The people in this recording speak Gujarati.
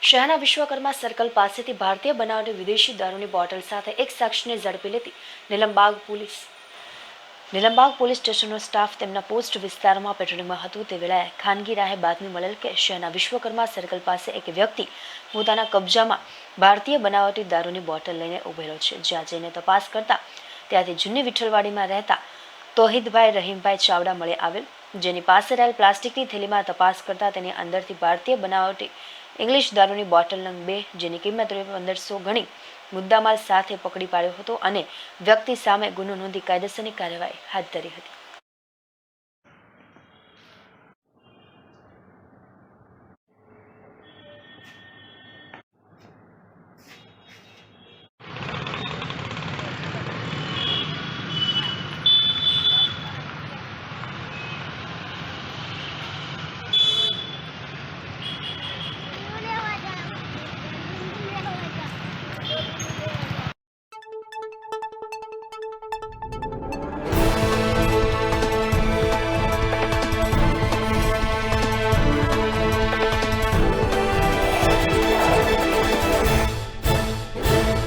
શહેરના વિશ્વકર્મા સર્કલ પાસેથી ભારતીય બનાવટી વિદેશી દારૂની બોટલ સાથે એક શખ્સને ઝડપી લેતી નીલમબાગ પોલીસ સ્ટેશનનો સ્ટાફ તેમના પોસ્ટ વિસ્તારમાં પેટ્રોલિંગમાં હતું તે વેળાએ ખાનગી રાહે બાતમી મળેલ કે શહેરના વિશ્વકર્મા સર્કલ પાસે એક વ્યક્તિ પોતાના કબજામાં ભારતીય બનાવટી દારૂની બોટલ લઈને ઉભેલો છે. જ્યાં જઈને તપાસ કરતા ત્યાંથી જૂની વિઠ્ઠલવાડીમાં રહેતા તોહિદભાઈ રહીમભાઈ ચાવડા મળી આવેલ, જેની પાસે રહેલ પ્લાસ્ટિકની થેલીમાં તપાસ કરતા તેની અંદરથી ભારતીય બનાવટી ઇંગ્લિશ દારૂની બોટલ નંગ 2 જેની કિંમત ₹1500 ગણી મુદ્દામાલ સાથે પકડી પાડ્યો હતો અને વ્યક્તિ સામે ગુનો નોંધી કાયદેસરની કાર્યવાહી હાથ ધરી હતી.